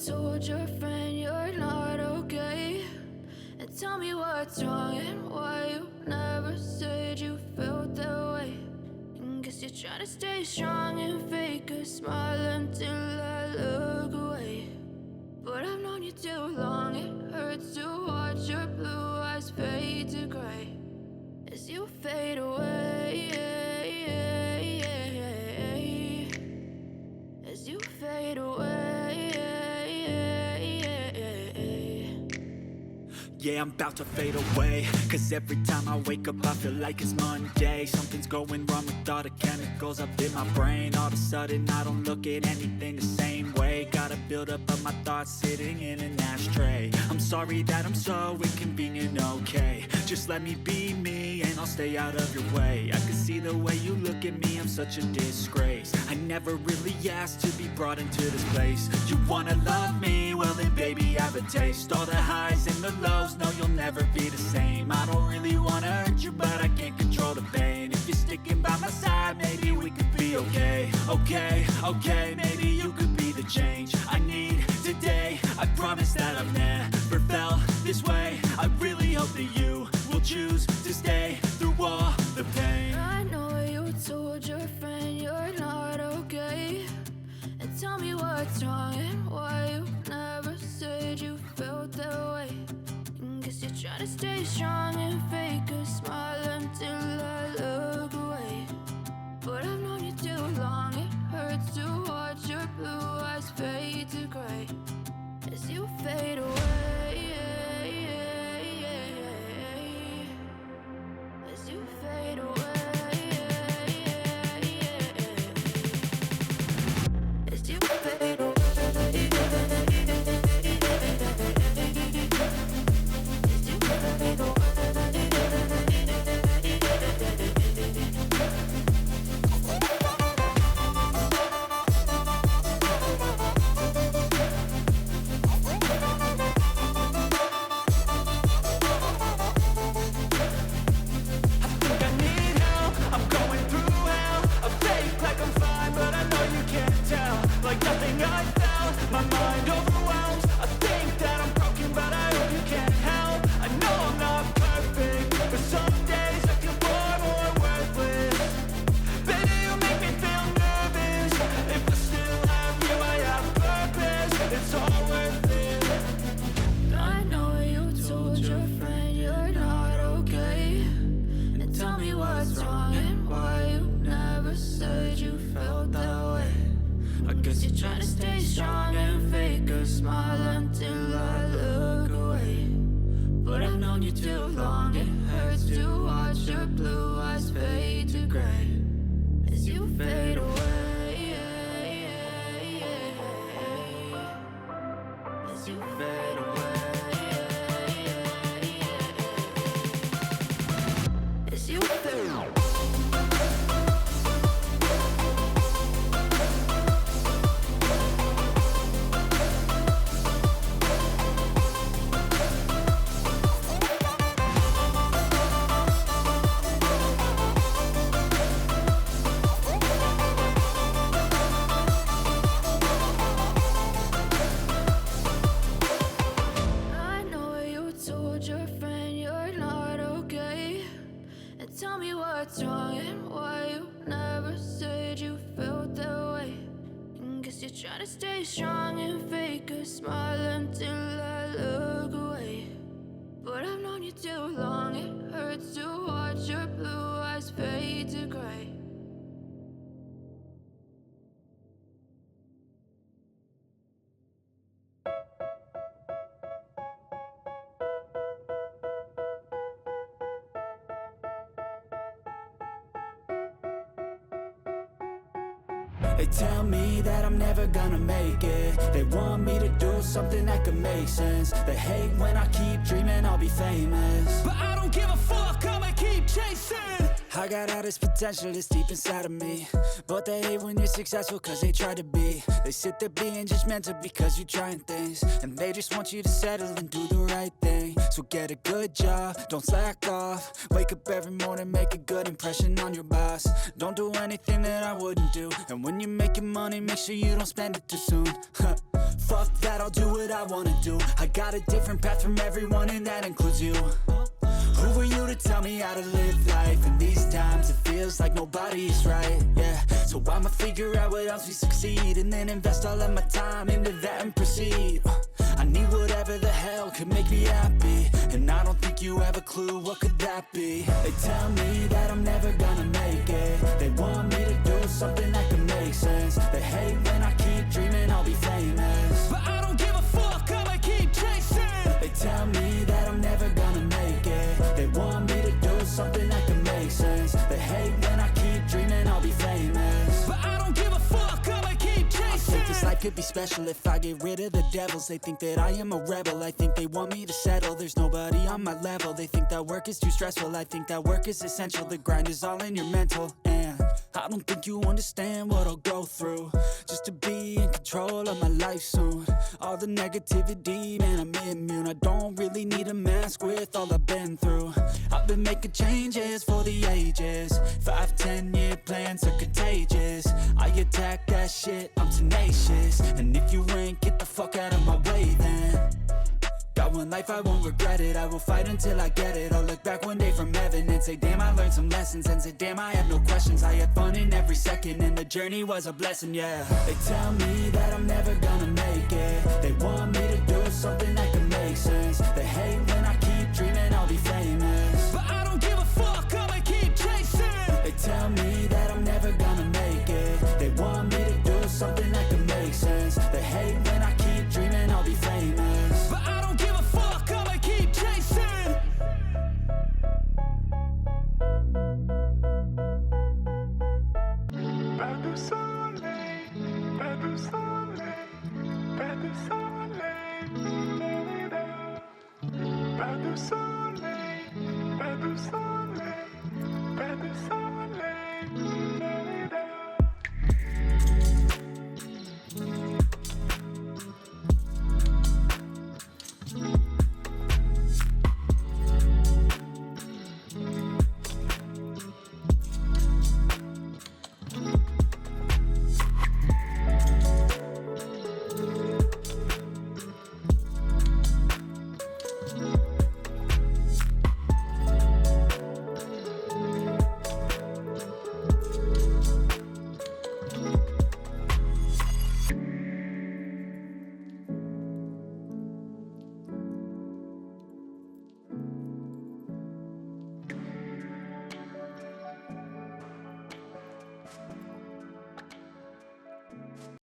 told your friend you're not okay, and tell me what's wrong and why you never said you felt that way. And guess you're trying to stay strong and fake a smile until I look away. But I've known you too long, it hurts to watch your blue eyes fade to gray as you fade away, as you fade away. Yeah, I'm about to fade away, cause every time I wake up I feel like it's Monday. Something's going wrong with all the chemicals up in my brain. All of a sudden I don't look at anything the same way. Got a buildup of my thoughts sitting in an ashtray. I'm sorry that I'm so inconvenient, okay. Just let me be me and I'll stay out of your way. I can see the way you look at me, I'm such a disgrace. I never really asked to be brought into this place. You wanna love me? Well then baby I have a taste. All the highs and the lows, no you'll never be the same. I don't really wanna hurt you but I can't control the pain. If you're sticking by my side maybe we could be okay. Okay, maybe you could be the change I need today. I promise that I've never felt this way. I really hope that you will choose to stay through all the pain. I know you told your friend you're not okay, and tell me what's wrong and why you never said you felt that way. And guess you're trying to stay strong and fake a smile until I look away. But I've known you too long, it hurts to watch your blue eyes fade to gray as you fade away, as you fade away, as you fade away, as you fade away. my mind overwhelms. I think that I'm broken, but I hope you can't help. I know I'm not perfect, but some days I feel far more worthless. Baby, you make me feel nervous. If I still have you, I have purpose. It's all worth it. I know you told your friend you're not okay, and tell me what's wrong and why you never said you felt that way. I guess you're trying to stay strong and fake a smile until I look away. But I've known you too long, it hurts to watch your blue eyes fade to gray as you fade away. As you fade away. As you fade away. I know you told your friend you're not okay, and tell me what's wrong and why you never said you felt that way. And guess you're trying to stay strong and fake a smile until I look away. But I've known you too long, it hurts to watch your blue eyes fade to gray. They tell me that I'm never gonna make it. They want me to do something that could make sense. They hate when I keep dreaming I'll be famous, but I don't give a fuck, I'ma keep chasing. I got all this potential that's deep inside of me, but they hate when you're successful cause they try to be. They sit there being judgmental because you're trying things, and they just want you to settle and do the right thing. So get a good job, don't slack off. Wake up every morning, make a good impression on your boss. Don't do anything that I wouldn't do, and when you're making money, make sure you don't spend it too soon. Fuck that, I'll do what I wanna do. I got a different path from everyone, and that includes you. Who are you to tell me how to live life? In these times it feels like nobody's right, yeah. So I'ma figure out what else we succeed, and then invest all of my time into that and proceed. I need whatever the hell could make me happy, and I don't think you have a clue what could that be. They tell me that I'm never gonna make it. They want me to do something that could make sense. They hate when I keep dreaming I'll be famous, but I don't give a fuck, I'ma keep chasing. They tell me that I'm never gonna make it. They want me to do something that can make sense. They hate when I keep dreaming I'll be famous, but I don't give a fuck, I'ma keep chasing. I think this life could be special if I get rid of the devils. They think that I am a rebel, I think they want me to settle. There's nobody on my level. They think that work is too stressful, I think that work is essential. The grind is all in your mental, and I don't think you understand what I'll go through just to be in control of my life soon. All the negativity, man, I'm immune. I don't really need a mask with all I've been through. I've been making changes for the ages. 5-10 year plans are contagious. I attack that shit, I'm tenacious. And if you ain't, get the fuck out of my way then. Got one life, I won't regret it. I will fight until I get it. I'll look back one day from heaven and say, damn, I learned some lessons. And say, damn, I had no questions. I had fun in every second, and the journey was a blessing, yeah. They tell me that I'm never gonna make it. They want me to do something that can make sense. They hate when I keep dreaming I'll be famous, but I don't give a fuck, I'ma keep chasing. They tell me that I'm never gonna make it. They want me to do something that can make sense. They hate when I keep dreaming I'll be famous, but I don't give a fuck, I'ma keep chasing. Pas de soleil, pas de soleil, pas de soleil, pas de soleil.